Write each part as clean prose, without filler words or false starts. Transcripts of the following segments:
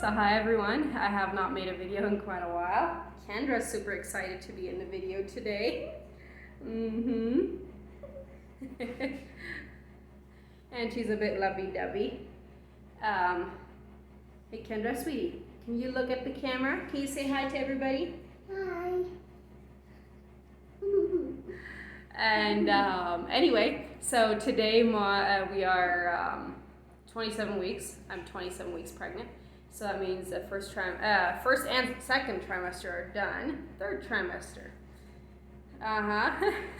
So hi everyone, I have not made a video in quite a while. Kendra's super excited to be in the video today. And she's a bit lovey-dovey. Hey Kendra, sweetie, can you look at the camera? Can you say hi to everybody? Hi. And anyway, so today we are 27 weeks. I'm 27 weeks pregnant. So that means the first and second trimester are done. Third trimester.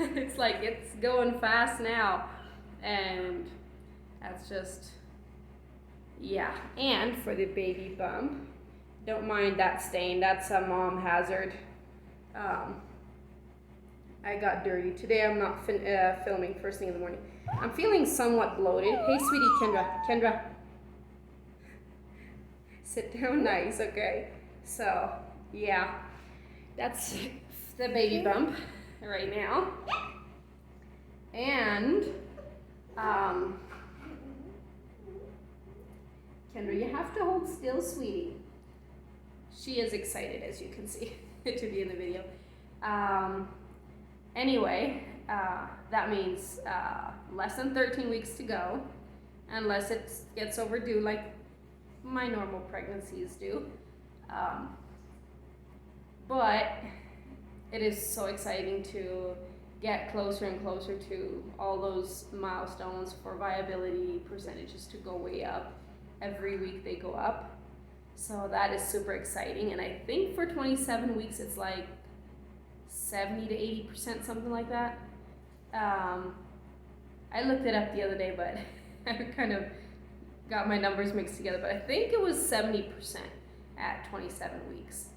It's like it's going fast now. And that's just, yeah. And for the baby bump, don't mind that stain. That's a mom hazard. I got dirty. Today I'm not filming first thing in the morning. I'm feeling somewhat bloated. Hey, sweetie, Kendra. Sit down nice, okay? So, yeah. That's the baby bump right now. And, Kendra, you have to hold still, sweetie. She is excited, as you can see, to be in the video. Anyway, that means less than 13 weeks to go, unless it gets overdue like my normal pregnancies do. But it is so exciting to get closer and closer to all those milestones for viability percentages to go way up. Every week they go up. So that is super exciting. And I think for 27 weeks it's like 70 to 80%, something like that. I looked it up the other day, but I kind of got my numbers mixed together, but I think it was 70% at 27 weeks.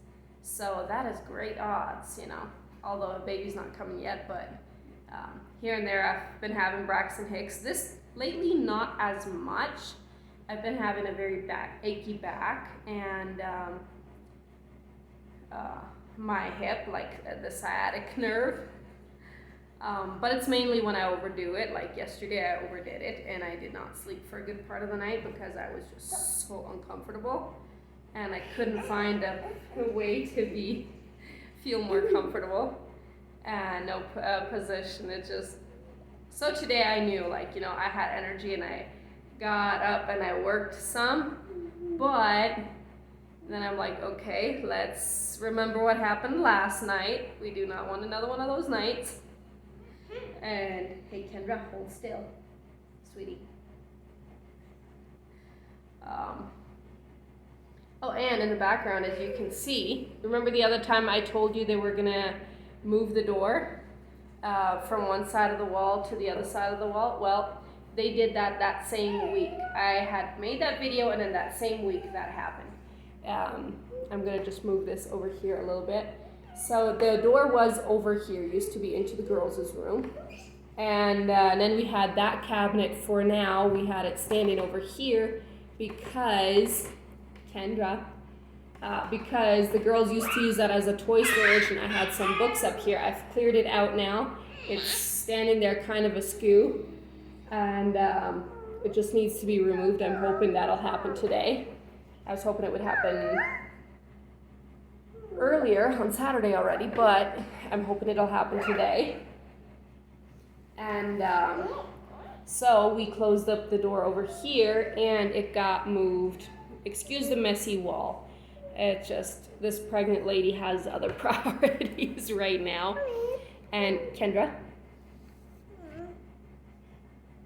So that is great odds, you know, although a baby's not coming yet, but here and there I've been having Braxton Hicks. This lately, not as much. I've been having a very achy back, and my hip, like the sciatic nerve. But it's mainly when I overdo it. Like yesterday I overdid it and I did not sleep for a good part of the night because I was just so uncomfortable and I couldn't find a way to feel more comfortable and no position. It just, so today I knew, like, you know, I had energy and I got up and I worked some, but then I'm like, okay, let's remember what happened last night. We do not want another one of those nights. And hey, Kendra, hold still, sweetie. Oh, and in the background, as you can see, remember the other time I told you they were gonna move the door from one side of the wall to the other side of the wall? Well, they did that same week. I had made that video, and then that same week that happened. I'm gonna just move this over here a little bit. So the door was over here, used to be into the girls' room. And then we had that cabinet for now. We had it standing over here because, Kendra, because the girls used to use that as a toy storage, and I had some books up here. I've cleared it out now. It's standing there kind of askew, and it just needs to be removed. I'm hoping that'll happen today. I was hoping it would happen earlier on Saturday already, but I'm hoping it'll happen today. And so we closed up the door over here and it got moved. Excuse the messy wall. It just, this pregnant lady has other priorities right now. And Kendra?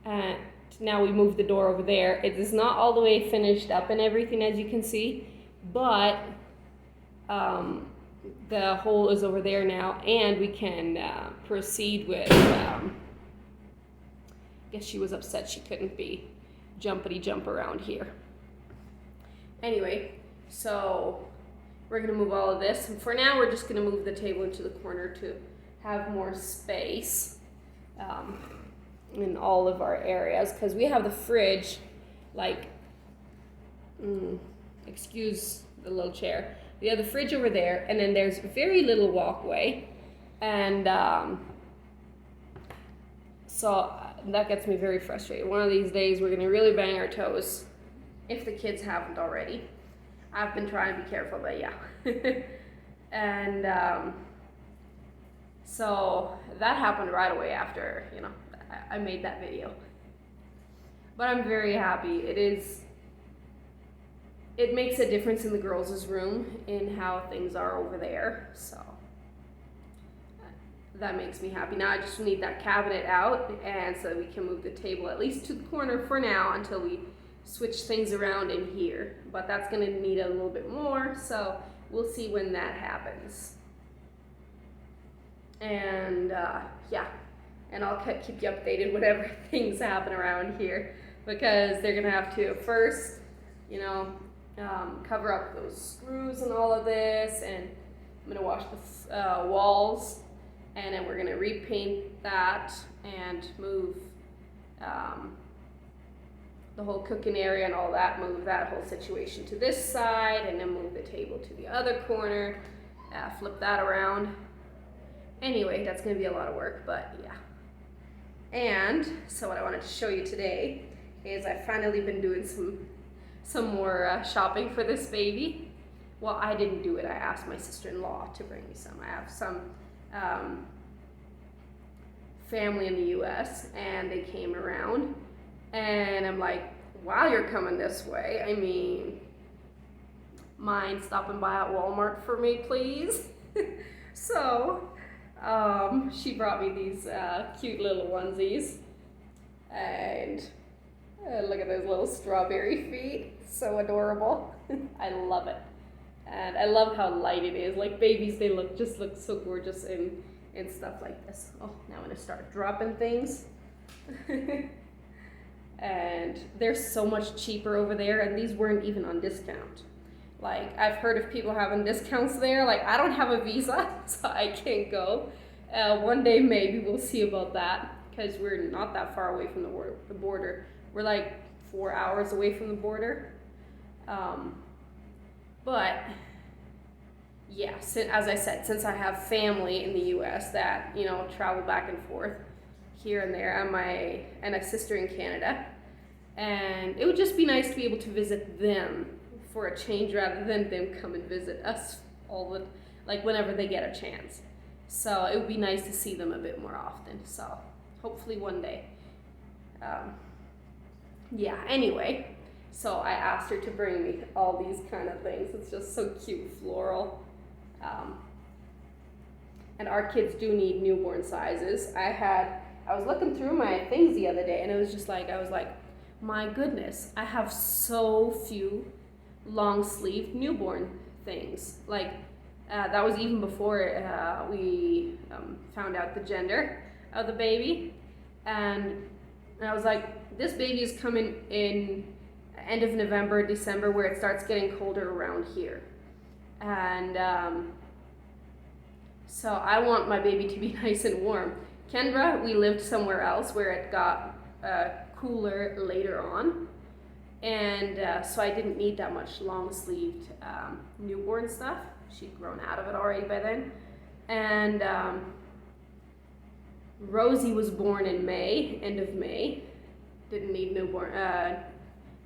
And now we moved the door over there. It is not all the way finished up and everything, as you can see, but the hole is over there now, and we can proceed with, I guess she was upset she couldn't be jump around here. Anyway, so we're gonna move all of this, and for now we're just gonna move the table into the corner to have more space in all of our areas, because we have the fridge, like, excuse the little chair. We have the fridge over there, and then there's very little walkway, and so that gets me very frustrated. One of these days we're gonna really bang our toes, if the kids haven't already. I've been trying to be careful, but yeah. And so that happened right away after, I made that video. But I'm very happy. It makes a difference in the girls' room in how things are over there. So that makes me happy. Now I just need that cabinet out, and so that we can move the table at least to the corner for now until we switch things around in here. But that's gonna need a little bit more, so we'll see when that happens. And yeah, and I'll keep you updated whenever things happen around here, because they're gonna have to first, cover up those screws and all of this, and I'm gonna wash the walls, and then we're gonna repaint that and move the whole cooking area and all that, move that whole situation to this side, and then move the table to the other corner, flip that around. Anyway, that's gonna be a lot of work, but yeah. And so what I wanted to show you today is I've finally been doing some more shopping for this baby. Well, I didn't do it. I asked my sister-in-law to bring me some. I have some family in the US, and they came around, and I'm like, wow, you're coming this way. I mean, mind stopping by at Walmart for me, please? So she brought me these cute little onesies, and look at those little strawberry feet, so adorable. I love it, and I love how light it is. Like babies, they look so gorgeous in stuff like this. Oh, now I'm gonna start dropping things. And they're so much cheaper over there, and these weren't even on discount. Like, I've heard of people having discounts there. Like, I don't have a visa, so I can't go. One day maybe we'll see about that, because we're not that far away from the border. We're like 4 hours away from the border. But yeah, as I said, since I have family in the US that, travel back and forth here and there, and a sister in Canada, and it would just be nice to be able to visit them for a change rather than them come and visit us whenever they get a chance. So it would be nice to see them a bit more often. So hopefully one day. Yeah, anyway, so I asked her to bring me all these kind of things. It's just so cute, floral. And our kids do need newborn sizes. I was looking through my things the other day, and it was just like, I was like, my goodness, I have so few long sleeve newborn things. Like, that was even before we found out the gender of the baby. And I was like, this baby is coming in end of November, December, where it starts getting colder around here. And so I want my baby to be nice and warm. Kendra, we lived somewhere else where it got cooler later on. And so I didn't need that much long-sleeved newborn stuff. She'd grown out of it already by then. And Rosie was born in May, end of May. Didn't need newborn,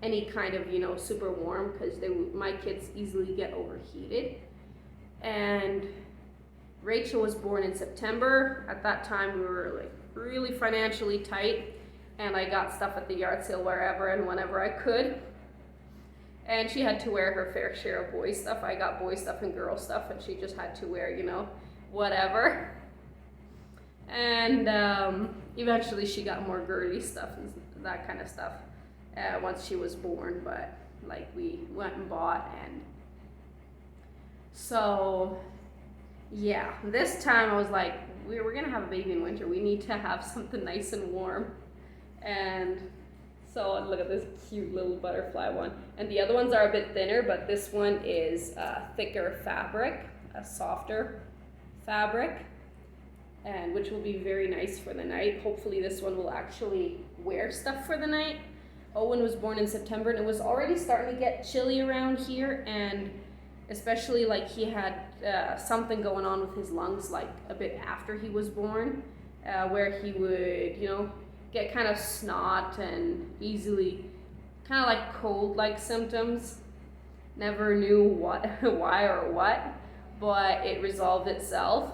any kind of, super warm, because my kids easily get overheated. And Rachel was born in September. At that time, we were like really financially tight, and I got stuff at the yard sale wherever and whenever I could. And she had to wear her fair share of boy stuff. I got boy stuff and girl stuff, and she just had to wear, whatever. And eventually she got more girly stuff and that kind of stuff once she was born, but like we went and bought. And so yeah, this time I was like, we're gonna have a baby in winter. We need to have something nice and warm. And so look at this cute little butterfly one. And the other ones are a bit thinner, but this one is thicker fabric, a softer fabric, and which will be very nice for the night. Hopefully this one will actually wear stuff for the night. Owen was born in September, and it was already starting to get chilly around here, and especially like he had something going on with his lungs like a bit after he was born, where he would, get kind of snot and easily kind of like cold-like symptoms. Never knew what, why or what, but it resolved itself.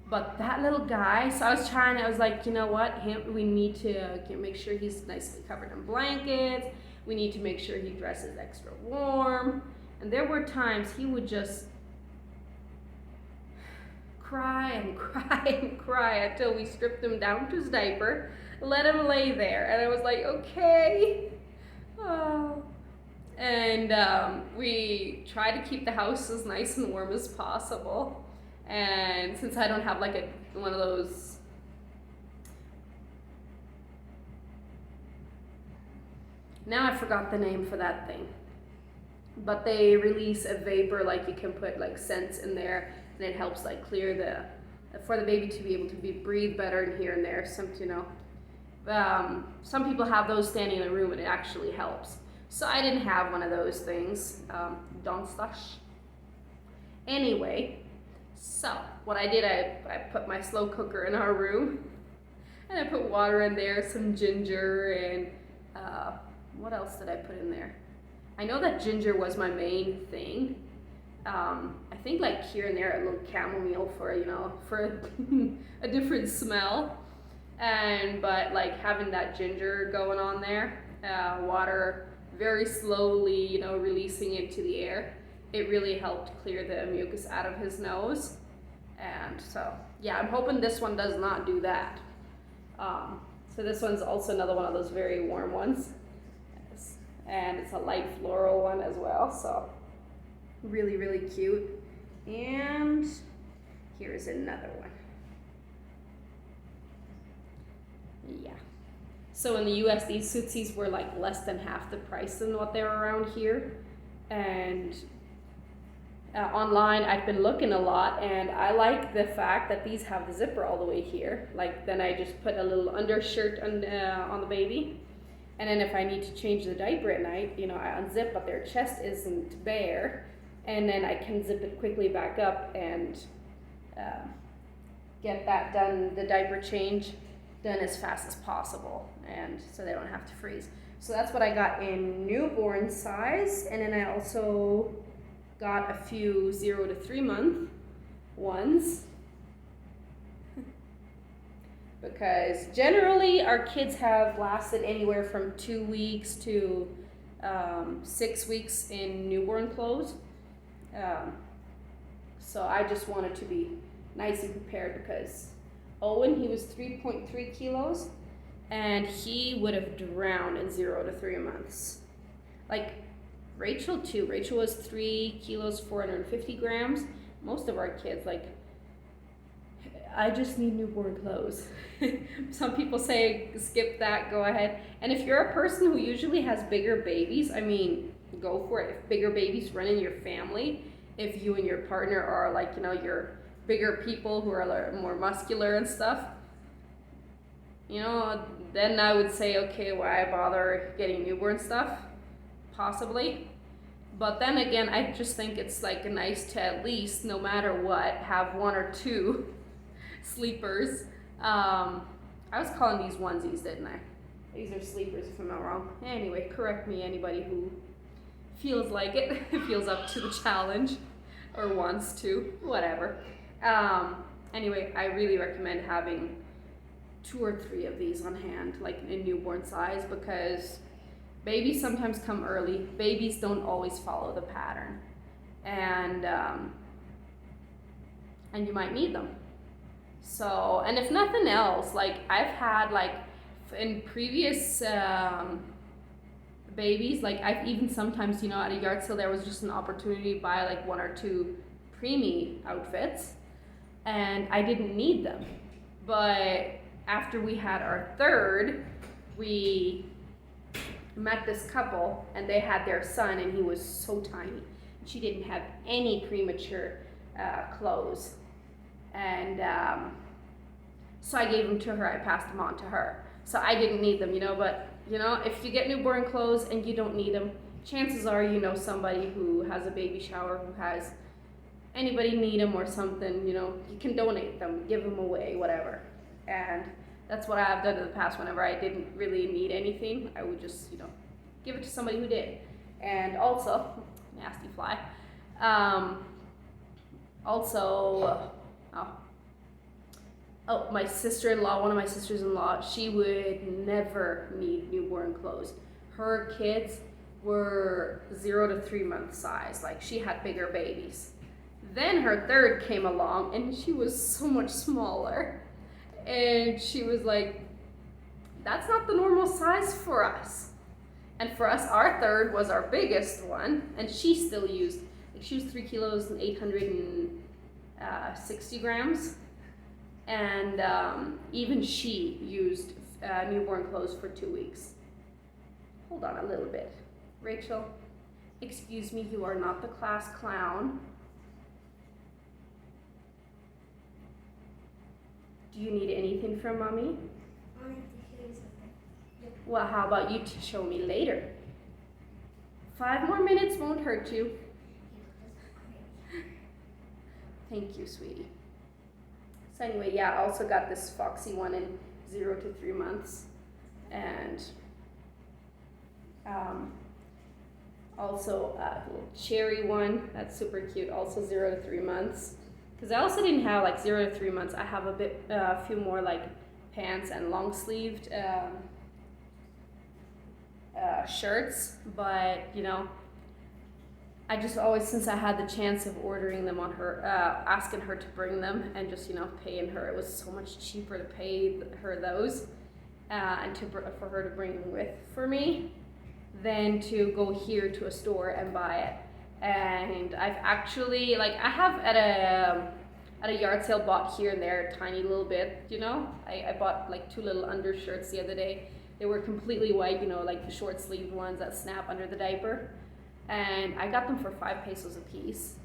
But that little guy, so I was like, you know what, we need to make sure he's nicely covered in blankets. We need to make sure he dresses extra warm. And there were times he would just cry and cry and cry until we stripped him down to his diaper, let him lay there. And I was like, okay. Oh. And we try to keep the house as nice and warm as possible. And since I don't have like one of those, now I forgot the name for that thing, but they release a vapor, like you can put like scents in there, and it helps like clear for the baby to be able to breathe better in here and there. Some people have those standing in a room and it actually helps. So I didn't have one of those things, don't stash. Anyway, so what I did, I put my slow cooker in our room, and I put water in there, some ginger, and what else did I put in there? I know that ginger was my main thing. I think like here and there a little chamomile for a different smell, but like having that ginger going on there, water very slowly, releasing it to the air. It really helped clear the mucus out of his nose. And so, yeah, I'm hoping this one does not do that. So this one's also another one of those very warm ones. And it's a light floral one as well, so really, really cute. And here's another one. Yeah. So in the US, these Tootsies were like less than half the price than what they're around here. And online, I've been looking a lot, and I like the fact that these have the zipper all the way here. Like, then I just put a little undershirt on the baby. And then if I need to change the diaper at night, I unzip, but their chest isn't bare. And then I can zip it quickly back up and get that done, the diaper change done as fast as possible, and so they don't have to freeze. So that's what I got in newborn size. And then I also got a few 0 to 3 month ones. Because generally our kids have lasted anywhere from 2 weeks to 6 weeks in newborn clothes. So I just wanted to be nice and prepared, because Owen, he was 3.3 kilos, and he would have drowned in 0 to 3 months. Like Rachel too. Rachel was 3 kilos, 450 grams. Most of our kids, like, I just need newborn clothes. Some people say skip that, go ahead. And if you're a person who usually has bigger babies, I mean, go for it. If bigger babies run in your family, if you and your partner are like, you're bigger people who are a lot more muscular and stuff, then I would say, okay, why bother getting newborn stuff? Possibly. But then again, I just think it's like nice to at least, no matter what, have 1 or 2 sleepers. I was calling these onesies, didn't I? These are sleepers if I'm not wrong. Anyway, correct me, anybody who feels like it, feels up to the challenge or wants to, whatever. Anyway, I really recommend having 2 or 3 of these on hand, like in newborn size, because babies sometimes come early. Babies don't always follow the pattern, and you might need them. So, and if nothing else, like I've had like in previous babies, like I've even sometimes, at a yard sale, there was just an opportunity to buy like 1 or 2 preemie outfits, and I didn't need them. But after we had our third, we met this couple, and they had their son, and he was so tiny. She didn't have any premature clothes, and so I gave them to her. I passed them on to her. So I didn't need them, but if you get newborn clothes and you don't need them, chances are somebody who has a baby shower, who has anybody need them or something, you can donate them, give them away, whatever. And that's what I've done in the past. Whenever I didn't really need anything, I would just, give it to somebody who did. And also, nasty fly. Also, my sister-in-law, one of my sisters-in-law, she would never need newborn clothes. Her kids were 0 to 3 month size. Like, she had bigger babies. Then her third came along and she was so much smaller. And she was like, that's not the normal size for us. And for us, our third was our biggest one, and she still used, like, she was 3 kilos and 860 grams. And even she used newborn clothes for 2 weeks. Hold on a little bit. Rachel, excuse me, you are not the class clown. Do you need anything from mommy? I need to show you something. Yep. Well, how about you show me later? 5 more minutes won't hurt you. Thank you, sweetie. So anyway, yeah, I also got this Foxy one in 0 to 3 months. And also a little cherry one, that's super cute, also 0 to 3 months. Because I also didn't have like 0 to 3 months. I have a few more like pants and long sleeved shirts, but you know, I just always, since I had the chance of ordering them on her, asking her to bring them and just, you know, paying her, it was so much cheaper to pay her those and for her to bring them with for me than to go here to a store and buy it. And I've actually, like, I have at a yard sale bought here and there a tiny little bit, you know. I bought like 2 little undershirts the other day. They were completely white, you know, like the short sleeved ones that snap under the diaper. And I got them for 5 pesos a piece.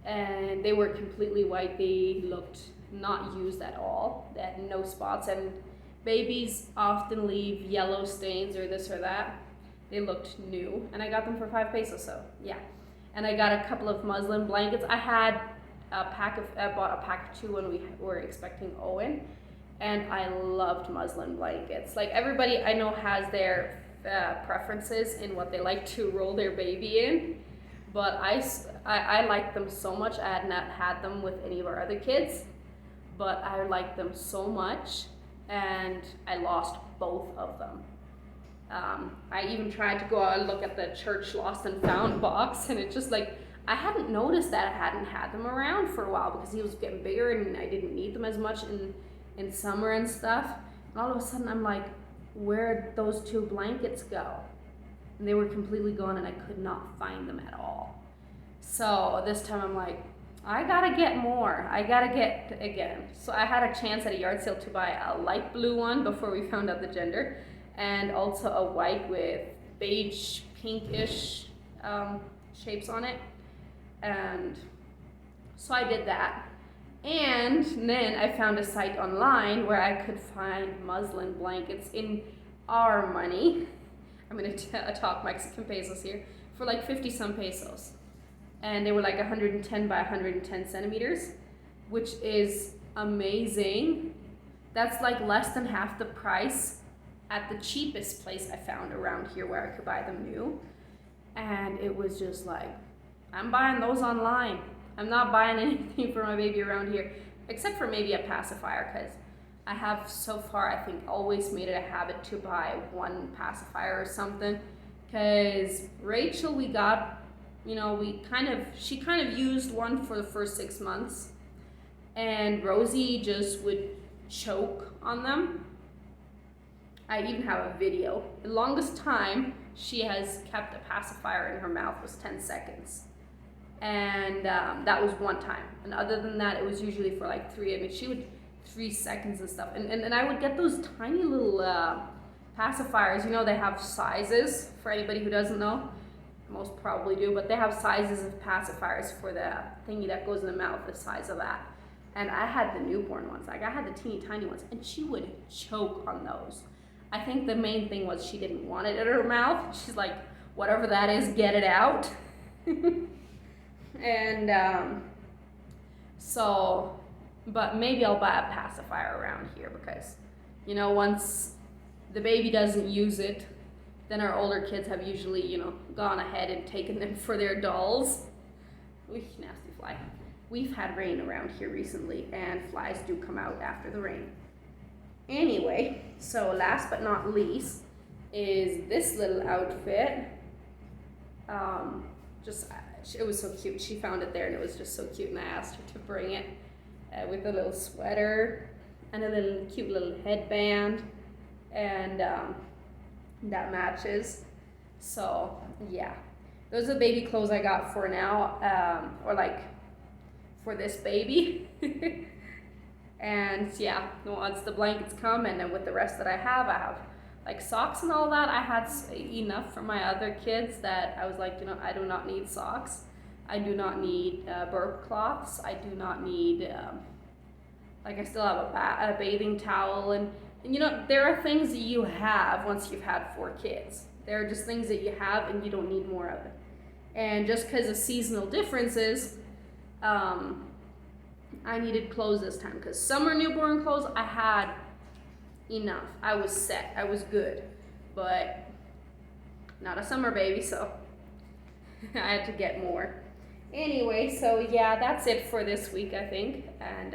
And they were completely white. They looked not used at all. They had no spots. And babies often leave yellow stains or this or that. They looked new. And I got them for 5 pesos, so yeah. And I got a couple of muslin blankets. I bought a pack of 2 when we were expecting Owen. And I loved muslin blankets. Like, everybody I know has their preferences in what they like to roll their baby in, but I liked them so much. I had not had them with any of our other kids, but I liked them so much, and I lost both of them. I even tried to go out and look at the church lost and found box, and it's just like, I hadn't noticed that I hadn't had them around for a while because he was getting bigger and I didn't need them as much in summer and stuff. And all of a sudden I'm like, where'd those 2 blankets go? And they were completely gone and I could not find them at all. So this time I'm like, I gotta get more. I gotta get again. So I had a chance at a yard sale to buy a light blue one before we found out the gender, and also a white with beige, pinkish shapes on it. And so I did that. And then I found a site online where I could find muslin blankets in our money. I'm gonna talk Mexican pesos here, for like 50 some pesos. And they were like 110 by 110 centimeters, which is amazing. That's like less than half the price at the cheapest place I found around here where I could buy them new. And it was just like, I'm buying those online. I'm not buying anything for my baby around here, except for maybe a pacifier, because I have so far, I think, always made it a habit to buy 1 pacifier or something. Because Rachel, we got, you know, she kind of used one for the first 6 months, and Rosie just would choke on them. I even have a video. The longest time she has kept a pacifier in her mouth was 10 seconds. And that was one time. And other than that, it was usually for like 3. I mean, she would 3 seconds and stuff. And I would get those tiny little pacifiers. You know, they have sizes, for anybody who doesn't know. Most probably do, but they have sizes of pacifiers for the thingy that goes in the mouth, the size of that. And I had the newborn ones. Like, I had the teeny tiny ones, and she would choke on those. I think the main thing was she didn't want it in her mouth. She's like, whatever that is, get it out. And so, but maybe I'll buy a pacifier around here because, you know, once the baby doesn't use it, then our older kids have usually, gone ahead and taken them for their dolls. Ooh, nasty fly. We've had rain around here recently, and flies do come out after the rain. Anyway, so last but not least is this little outfit. It was so cute. She found it there, and it was just so cute, and I asked her to bring it with a little sweater and a little cute little headband, and that matches. So yeah, those are the baby clothes I got for now, or like for this baby. And yeah, once the blankets come, and then with the rest that I have like socks and all that. I had enough for my other kids that I was like, I do not need socks. I do not need burp cloths. I do not need, I still have a bathing towel. And there are things that you have once you've had 4 kids. There are just things that you have and you don't need more of it. And just because of seasonal differences, I needed clothes this time, because summer newborn clothes, I had enough. I was set. I was good. But not a summer baby, so I had to get more. Anyway, so yeah, that's it for this week, I think. And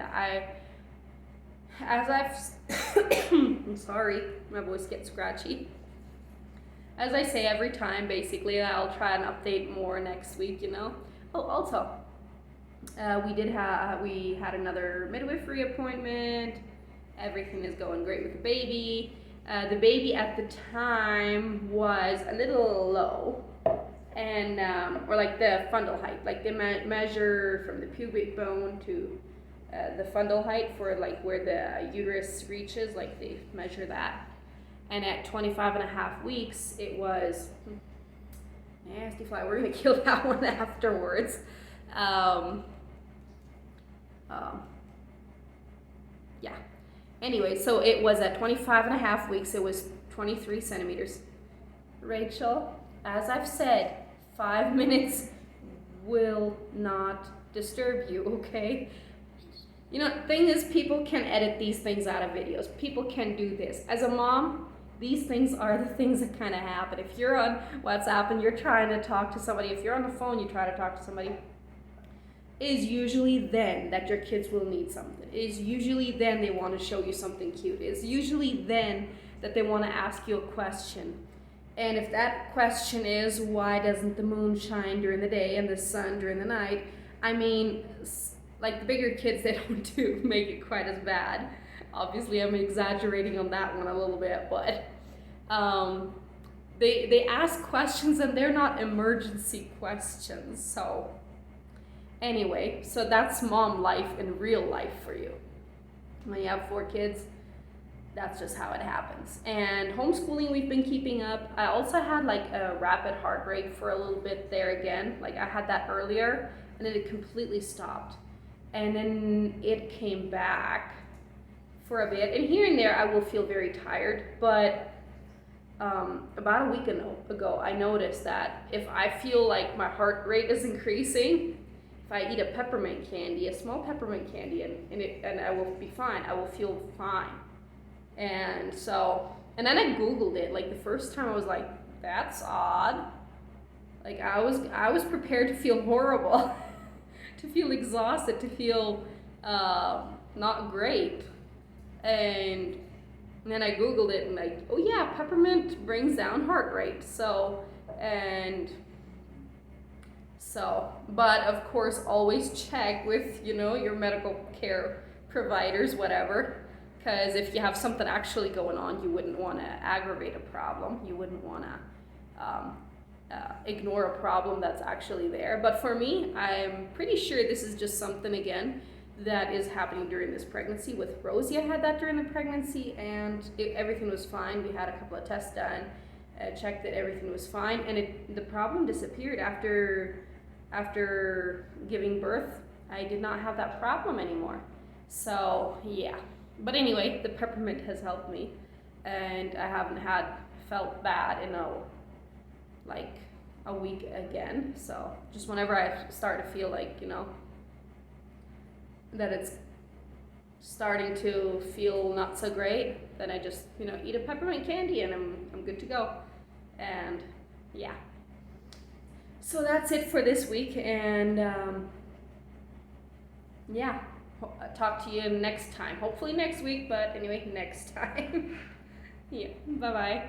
I'm sorry, my voice gets scratchy. As I say every time, basically, I'll try and update more next week, Oh, also, we had another midwifery appointment. Everything is going great with the baby. The baby at the time was a little low, and or like the fundal height, like they measure from the pubic bone to the fundal height for like where the uterus reaches, like they measure that. And at 25.5 weeks, it was nasty fly. We're gonna kill that one afterwards. Yeah. Anyway, so it was at 25.5 weeks. It was 23 centimeters. Rachel, as I've said, 5 minutes will not disturb you, okay? Thing is, people can edit these things out of videos. People can do this. As a mom, these things are the things that kind of happen. If you're on WhatsApp and you're trying to talk to somebody, if you're on the phone, you try to talk to somebody, it is usually then that your kids will need something. It is usually then they want to show you something cute. It's usually then that they want to ask you a question. And if that question is, why doesn't the moon shine during the day and the sun during the night? I mean, like the bigger kids, they don't make it quite as bad. Obviously, I'm exaggerating on that one a little bit, but they ask questions and they're not emergency questions. So anyway, so that's mom life in real life for you. When you have 4 kids, that's just how it happens. And homeschooling, we've been keeping up. I also had like a rapid heart rate for a little bit there again. Like I had that earlier, and then it completely stopped. And then it came back for a bit. And here and there, I will feel very tired. But about a week ago, I noticed that if I feel like my heart rate is increasing, if I eat a peppermint candy, a small peppermint candy, and I will be fine. I will feel fine. And then I Googled it. Like the first time I was like, that's odd. Like I was prepared to feel horrible, to feel exhausted, to feel not great. And then I Googled it and like, oh yeah, peppermint brings down heart rate. But of course always check with, your medical care providers, whatever. Because if you have something actually going on, you wouldn't want to aggravate a problem. You wouldn't want to ignore a problem that's actually there. But for me, I'm pretty sure this is just something, again, that is happening during this pregnancy. With Rosie, I had that during the pregnancy, and everything was fine. We had a couple of tests done, checked that everything was fine, and the problem disappeared after giving birth. I did not have that problem anymore. So, yeah. But anyway, the peppermint has helped me, and I haven't felt bad in a week again. So just whenever I start to feel like, that it's starting to feel not so great, then I just, eat a peppermint candy and I'm good to go. And yeah. So that's it for this week, and yeah, talk to you next time. Hopefully next week, but anyway, next time. Yeah, bye bye.